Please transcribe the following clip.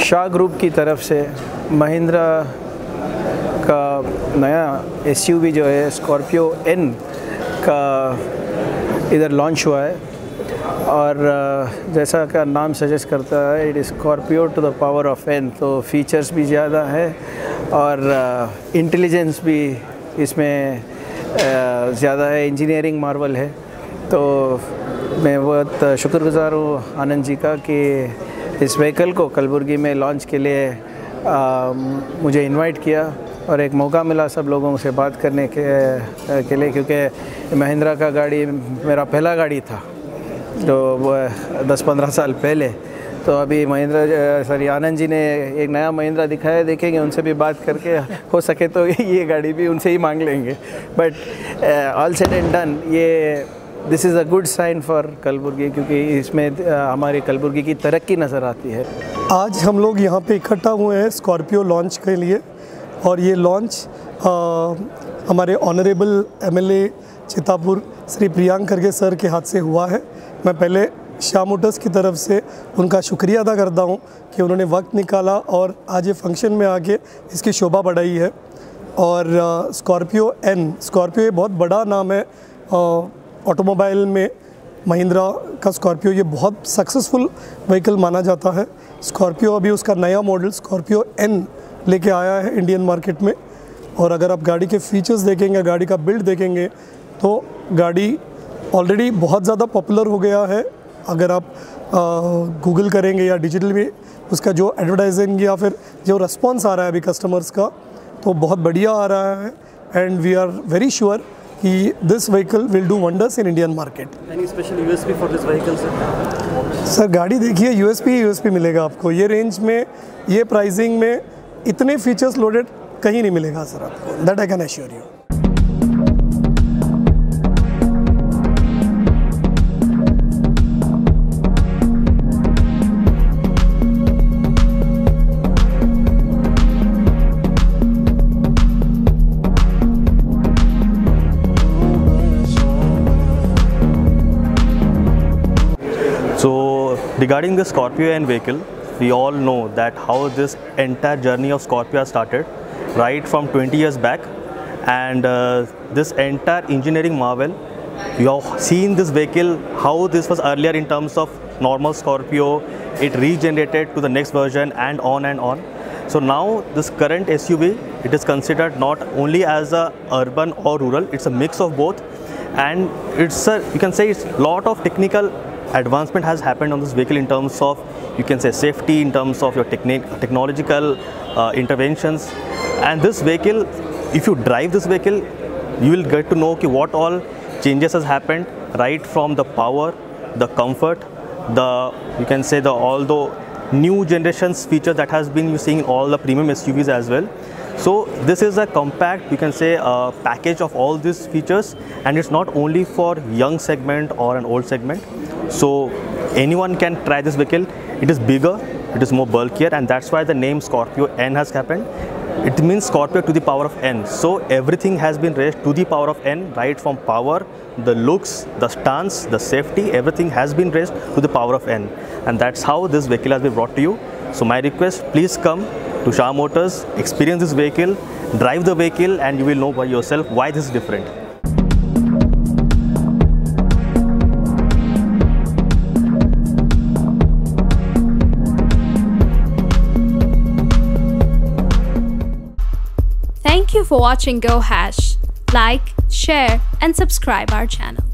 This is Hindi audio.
शाह ग्रुप की तरफ से महिंद्रा का नया एसयूवी जो है स्कॉर्पियो एन का इधर लॉन्च हुआ है और जैसा का नाम सजेस्ट करता है it is Scorpio to the power of n. तो फीचर्स भी ज़्यादा है और इंटेलिजेंस भी इसमें ज़्यादा है, इंजीनियरिंग मार्वल है। तो मैं बहुत शुक्रगुज़ार हूँ आनंद जी का कि इस व्हीकल को कलबुर्गी में लॉन्च के लिए मुझे इनवाइट किया और एक मौका मिला सब लोगों से बात करने के लिए, क्योंकि महिंद्रा का गाड़ी मेरा पहला गाड़ी था तो वो 10-15 साल पहले। तो अभी आनंद जी ने एक नया महिंद्रा दिखाया, देखेंगे उनसे भी बात करके हो सके तो ये गाड़ी भी उनसे ही मांग लेंगे। But all said and done, ये this is a good sign for Kalaburagi, क्योंकि इसमें हमारी कलबुर्गी की तरक्की नज़र आती है। आज हम लोग यहाँ पे इकट्ठा हुए हैं स्कॉर्पियो लॉन्च के लिए और ये लॉन्च हमारे honourable MLA Chitapur Shri Priyank Kharge sir के हाथ से हुआ है। मैं पहले शाह मोटर्स की तरफ से उनका शुक्रिया अदा करता हूँ कि उन्होंने वक्त निकाला और आज ये फंक्शन में आके इसकी शोभा बढ़ाई है। और स्कॉर्पियो एन, स्कॉर्पियो ये बहुत बड़ा नाम है ऑटोमोबाइल में। महिंद्रा का स्कॉर्पियो ये बहुत सक्सेसफुल व्हीकल माना जाता है। स्कॉर्पियो अभी उसका नया मॉडल स्कॉर्पियो एन लेके आया है इंडियन मार्केट में। और अगर आप गाड़ी के फीचर्स देखेंगे, गाड़ी का बिल्ड देखेंगे तो गाड़ी ऑलरेडी बहुत ज़्यादा पॉपुलर हो गया है। अगर आप गूगल करेंगे या डिजिटल में उसका जो एडवर्टाइजिंग या फिर जो रिस्पॉन्स आ रहा है अभी कस्टमर्स का तो बहुत बढ़िया आ रहा है। And we are very sure कि this vehicle will do wonders in Indian market. Any special USP for this vehicle sir? गाड़ी देखिए, यूएसपी मिलेगा आपको। ये रेंज में, ये प्राइसिंग में इतने फीचर्स लोडेड कहीं नहीं मिलेगा सर आपको, that I can assure you. Regarding the Scorpio N vehicle, we all know that how this entire journey of Scorpio started right from 20 years back, and this entire engineering marvel, you have seen this vehicle how this was earlier in terms of normal Scorpio, it regenerated to the next version and on and on. So now this current SUV, it is considered not only as a urban or rural, it's a mix of both, and it's a, you can say it's lot of technical advancement has happened on this vehicle in terms of, you can say, safety, in terms of your technological interventions. And this vehicle, if you drive this vehicle, you will get to know what all changes has happened, right from the power, the comfort, the, you can say, the all the new generations features that has been seeing in all the premium SUVs as well. So this is a compact, you can say, a package of all these features, and it's not only for young segment or an old segment. So anyone can try this vehicle. It is bigger, it is more bulkier, and that's why the name Scorpio N has happened. It means Scorpio to the power of N. So everything has been raised to the power of N, right from power, the looks, the stance, the safety, everything has been raised to the power of N. And that's how this vehicle has been brought to you. So my request, please come to Shah Motors, experience this vehicle, drive the vehicle, and you will know by yourself why this is different. Thank you for watching Go Hash. Like, share and subscribe our channel.